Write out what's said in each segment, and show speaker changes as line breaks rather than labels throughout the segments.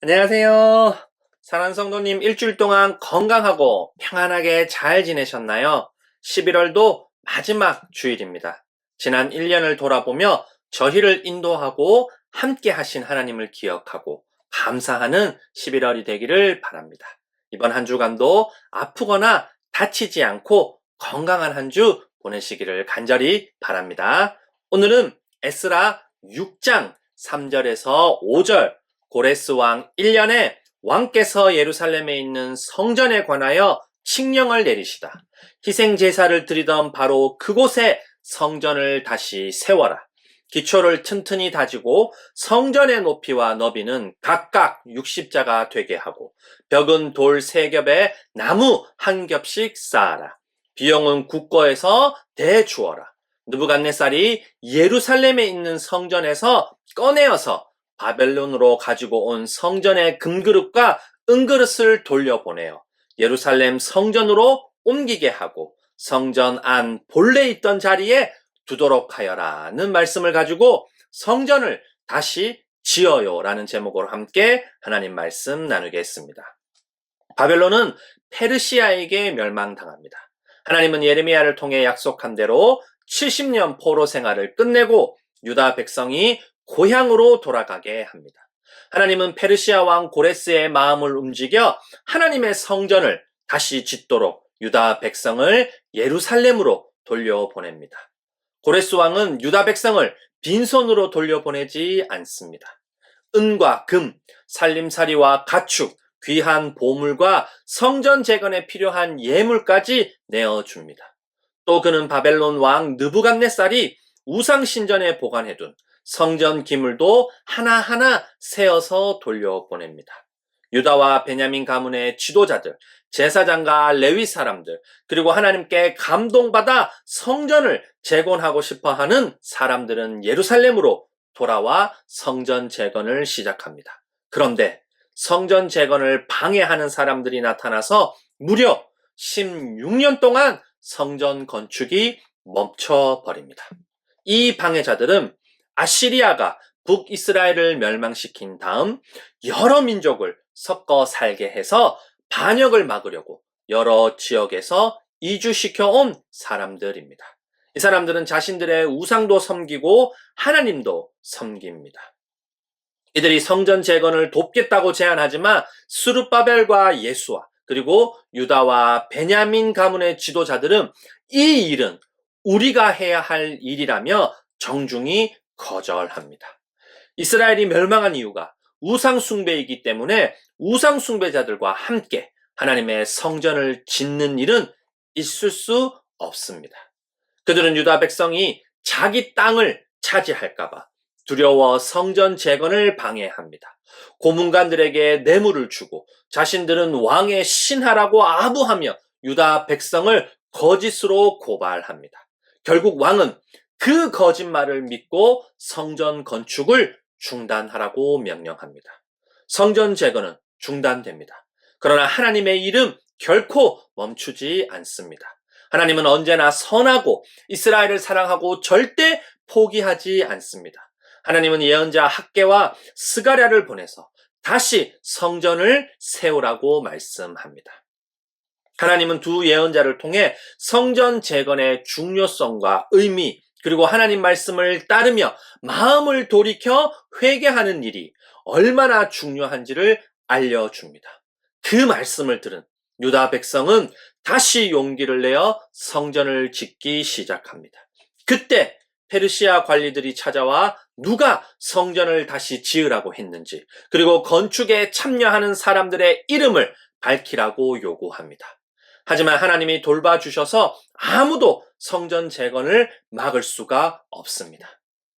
안녕하세요. 사랑하는 성도님, 일주일 동안 건강하고 평안하게 잘 지내셨나요? 11월도 마지막 주일입니다. 지난 1년을 돌아보며 저희를 인도하고 함께 하신 하나님을 기억하고 감사하는 11월이 되기를 바랍니다. 이번 한 주간도 아프거나 다치지 않고 건강한 한 주 보내시기를 간절히 바랍니다. 오늘은 에스라 6장 3절에서 5절 고레스 왕 1년에 왕께서 예루살렘에 있는 성전에 관하여 칙령을 내리시다. 희생 제사를 드리던 바로 그곳에 성전을 다시 세워라. 기초를 튼튼히 다지고 성전의 높이와 너비는 각각 60자가 되게 하고 벽은 돌 3겹에 나무 1겹씩 쌓아라. 비용은 국고에서 대주어라. 느부갓네살이 예루살렘에 있는 성전에서 꺼내어서 바벨론으로 가지고 온 성전의 금그릇과 은그릇을 돌려보내어 예루살렘 성전으로 옮기게 하고 성전 안 본래 있던 자리에 두도록 하여라는 말씀을 가지고 성전을 다시 지어요 라는 제목으로 함께 하나님 말씀 나누겠습니다. 바벨론은 페르시아에게 멸망당합니다. 하나님은 예레미야를 통해 약속한 대로 70년 포로 생활을 끝내고 유다 백성이 고향으로 돌아가게 합니다. 하나님은 페르시아 왕 고레스의 마음을 움직여 하나님의 성전을 다시 짓도록 유다 백성을 예루살렘으로 돌려보냅니다. 고레스 왕은 유다 백성을 빈손으로 돌려보내지 않습니다. 은과 금, 살림살이와 가축, 귀한 보물과 성전 재건에 필요한 예물까지 내어줍니다. 또 그는 바벨론 왕 느부갓네살이 우상신전에 보관해둔 성전 기물도 하나하나 세어서 돌려보냅니다. 유다와 베냐민 가문의 지도자들, 제사장과 레위 사람들, 그리고 하나님께 감동받아 성전을 재건하고 싶어하는 사람들은 예루살렘으로 돌아와 성전 재건을 시작합니다. 그런데 성전 재건을 방해하는 사람들이 나타나서 무려 16년 동안 성전 건축이 멈춰버립니다. 이 방해자들은 아시리아가 북이스라엘을 멸망시킨 다음 여러 민족을 섞어 살게 해서 반역을 막으려고 여러 지역에서 이주시켜 온 사람들입니다. 이 사람들은 자신들의 우상도 섬기고 하나님도 섬깁니다. 이들이 성전 재건을 돕겠다고 제안하지만 스룹바벨과 예수와 그리고 유다와 베냐민 가문의 지도자들은 이 일은 우리가 해야 할 일이라며 정중히 거절합니다. 이스라엘이 멸망한 이유가 우상숭배이기 때문에 우상숭배자들과 함께 하나님의 성전을 짓는 일은 있을 수 없습니다. 그들은 유다 백성이 자기 땅을 차지할까봐 두려워 성전 재건을 방해합니다. 고문관들에게 뇌물을 주고 자신들은 왕의 신하라고 아부하며 유다 백성을 거짓으로 고발합니다. 결국 왕은 그 거짓말을 믿고 성전 건축을 중단하라고 명령합니다. 성전 재건은 중단됩니다. 그러나 하나님의 일은 결코 멈추지 않습니다. 하나님은 언제나 선하고 이스라엘을 사랑하고 절대 포기하지 않습니다. 하나님은 예언자 학개와 스가랴를 보내서 다시 성전을 세우라고 말씀합니다. 하나님은 두 예언자를 통해 성전 재건의 중요성과 의미 그리고 하나님 말씀을 따르며 마음을 돌이켜 회개하는 일이 얼마나 중요한지를 알려줍니다. 그 말씀을 들은 유다 백성은 다시 용기를 내어 성전을 짓기 시작합니다. 그때 페르시아 관리들이 찾아와 누가 성전을 다시 지으라고 했는지 그리고 건축에 참여하는 사람들의 이름을 밝히라고 요구합니다. 하지만 하나님이 돌봐주셔서 아무도 성전 재건을 막을 수가 없습니다.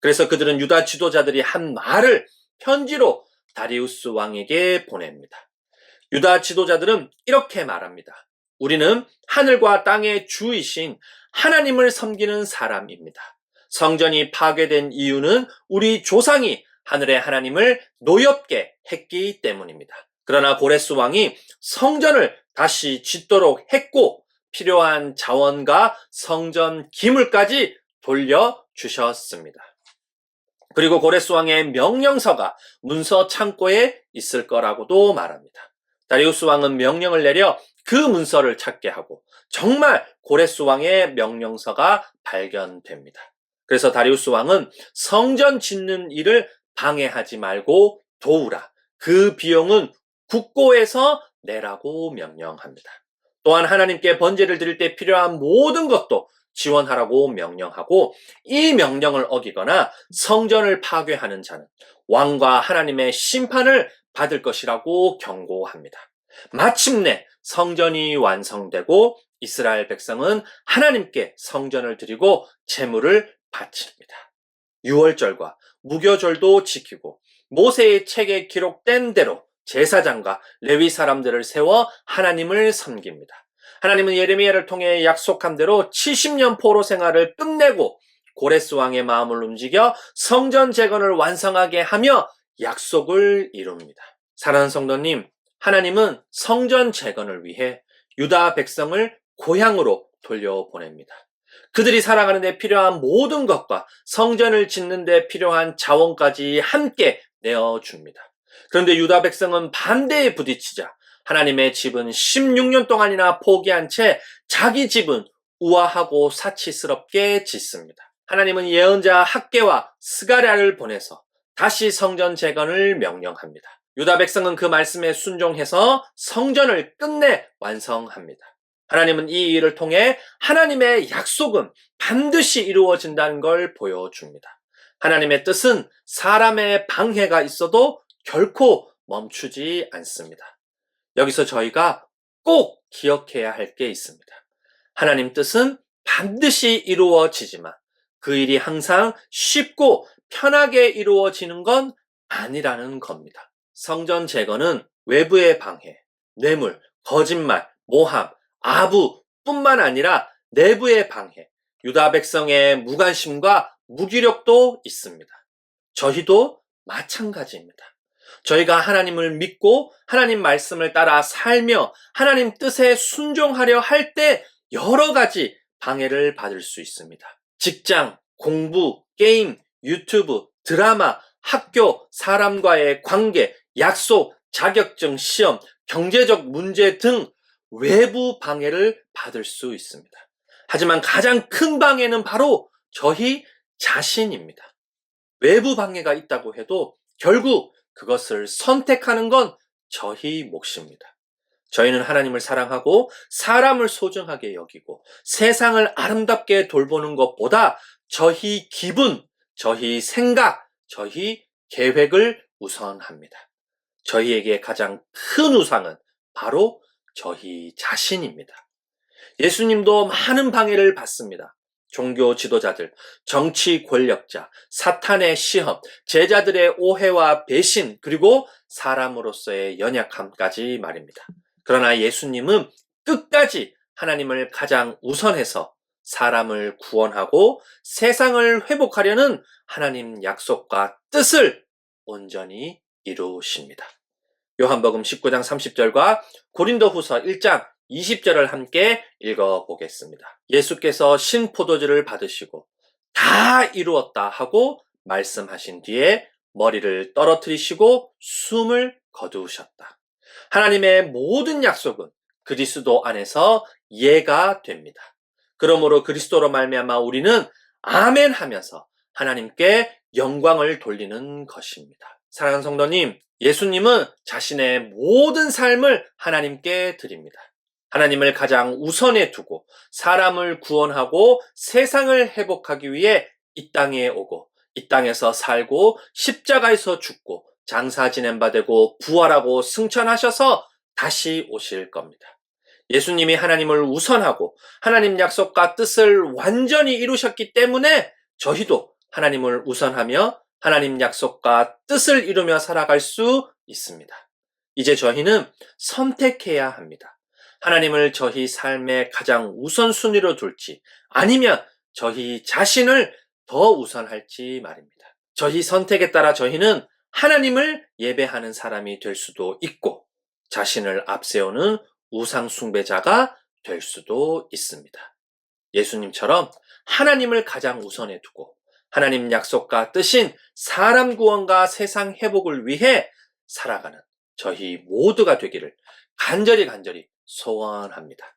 그래서 그들은 유다 지도자들이 한 말을 편지로 다리우스 왕에게 보냅니다. 유다 지도자들은 이렇게 말합니다. 우리는 하늘과 땅의 주이신 하나님을 섬기는 사람입니다. 성전이 파괴된 이유는 우리 조상이 하늘의 하나님을 노엽게 했기 때문입니다. 그러나 고레스 왕이 성전을 다시 짓도록 했고 필요한 자원과 성전 기물까지 돌려주셨습니다. 그리고 고레스 왕의 명령서가 문서 창고에 있을 거라고도 말합니다. 다리우스 왕은 명령을 내려 그 문서를 찾게 하고 정말 고레스 왕의 명령서가 발견됩니다. 그래서 다리우스 왕은 성전 짓는 일을 방해하지 말고 도우라. 그 비용은 국고에서 내라고 명령합니다. 또한 하나님께 번제를 드릴 때 필요한 모든 것도 지원하라고 명령하고 이 명령을 어기거나 성전을 파괴하는 자는 왕과 하나님의 심판을 받을 것이라고 경고합니다. 마침내 성전이 완성되고 이스라엘 백성은 하나님께 성전을 드리고 제물을 바칩니다. 유월절과 무교절도 지키고 모세의 책에 기록된 대로 제사장과 레위 사람들을 세워 하나님을 섬깁니다. 하나님은 예레미야를 통해 약속한 대로 70년 포로 생활을 끝내고 고레스 왕의 마음을 움직여 성전 재건을 완성하게 하며 약속을 이룹니다. 사랑하는 성도님, 하나님은 성전 재건을 위해 유다 백성을 고향으로 돌려보냅니다. 그들이 살아가는 데 필요한 모든 것과 성전을 짓는 데 필요한 자원까지 함께 내어줍니다. 그런데 유다 백성은 반대에 부딪히자 하나님의 집은 16년 동안이나 포기한 채 자기 집은 우아하고 사치스럽게 짓습니다. 하나님은 예언자 학개와 스가랴를 보내서 다시 성전 재건을 명령합니다. 유다 백성은 그 말씀에 순종해서 성전을 끝내 완성합니다. 하나님은 이 일을 통해 하나님의 약속은 반드시 이루어진다는 걸 보여줍니다. 하나님의 뜻은 사람의 방해가 있어도 결코 멈추지 않습니다. 여기서 저희가 꼭 기억해야 할 게 있습니다. 하나님 뜻은 반드시 이루어지지만 그 일이 항상 쉽고 편하게 이루어지는 건 아니라는 겁니다. 성전 재건은 외부의 방해, 뇌물, 거짓말, 모함, 아부뿐만 아니라 내부의 방해, 유다 백성의 무관심과 무기력도 있습니다. 저희도 마찬가지입니다. 저희가 하나님을 믿고 하나님 말씀을 따라 살며 하나님 뜻에 순종하려 할 때 여러 가지 방해를 받을 수 있습니다. 직장, 공부, 게임, 유튜브, 드라마, 학교, 사람과의 관계, 약속, 자격증, 시험, 경제적 문제 등 외부 방해를 받을 수 있습니다. 하지만 가장 큰 방해는 바로 저희 자신입니다. 외부 방해가 있다고 해도 결국 그것을 선택하는 건 저희 몫입니다. 저희는 하나님을 사랑하고 사람을 소중하게 여기고 세상을 아름답게 돌보는 것보다 저희 기분, 저희 생각, 저희 계획을 우선합니다. 저희에게 가장 큰 우상은 바로 저희 자신입니다. 예수님도 많은 방해를 받습니다. 종교 지도자들, 정치 권력자, 사탄의 시험, 제자들의 오해와 배신, 그리고 사람으로서의 연약함까지 말입니다. 그러나 예수님은 끝까지 하나님을 가장 우선해서 사람을 구원하고 세상을 회복하려는 하나님 약속과 뜻을 온전히 이루십니다. 요한복음 19장 30절과 고린도후서 1장 20절을 함께 읽어보겠습니다. 예수께서 신포도주를 받으시고 다 이루었다 하고 말씀하신 뒤에 머리를 떨어뜨리시고 숨을 거두셨다. 하나님의 모든 약속은 그리스도 안에서 예가 됩니다. 그러므로 그리스도로 말미암아 우리는 아멘 하면서 하나님께 영광을 돌리는 것입니다. 사랑하는 성도님, 예수님은 자신의 모든 삶을 하나님께 드립니다. 하나님을 가장 우선에 두고 사람을 구원하고 세상을 회복하기 위해 이 땅에 오고 이 땅에서 살고 십자가에서 죽고 장사 지낸 바 되고 부활하고 승천하셔서 다시 오실 겁니다. 예수님이 하나님을 우선하고 하나님 약속과 뜻을 완전히 이루셨기 때문에 저희도 하나님을 우선하며 하나님 약속과 뜻을 이루며 살아갈 수 있습니다. 이제 저희는 선택해야 합니다. 하나님을 저희 삶의 가장 우선순위로 둘지 아니면 저희 자신을 더 우선할지 말입니다. 저희 선택에 따라 저희는 하나님을 예배하는 사람이 될 수도 있고 자신을 앞세우는 우상 숭배자가 될 수도 있습니다. 예수님처럼 하나님을 가장 우선에 두고 하나님 약속과 뜻인 사람 구원과 세상 회복을 위해 살아가는 저희 모두가 되기를 간절히 소원합니다.